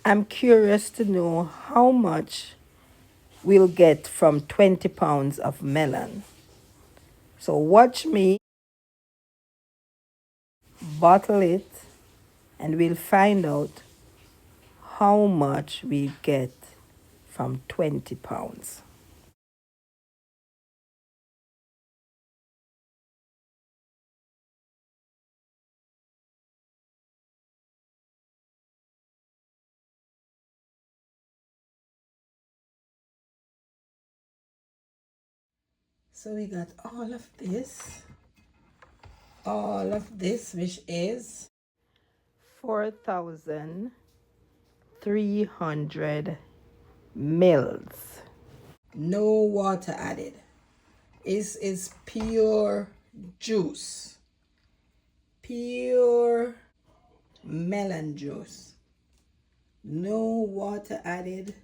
I'm curious to know how much we'll get from 20 pounds of melon. So watch me bottle it and we'll find out how much we get from 20 pounds. So we got all of this, which is 4,300 mils. No water added. This is pure juice, pure melon juice. No water added,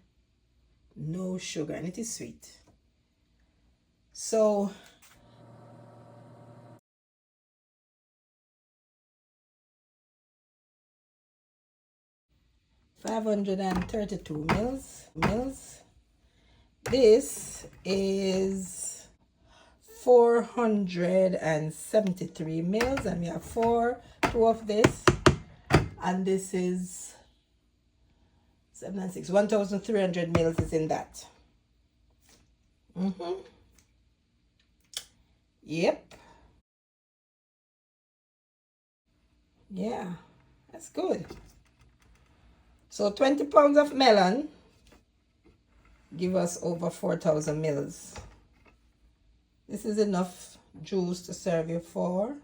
no sugar, and it is sweet. So 532 mils. This is 473 mils, and we have two of this, and this is 7 and 6, 1,300 mils is in that. Yep. Yeah, that's good. So 20 pounds of melon give us over 4,000 mils. This is enough juice to serve you for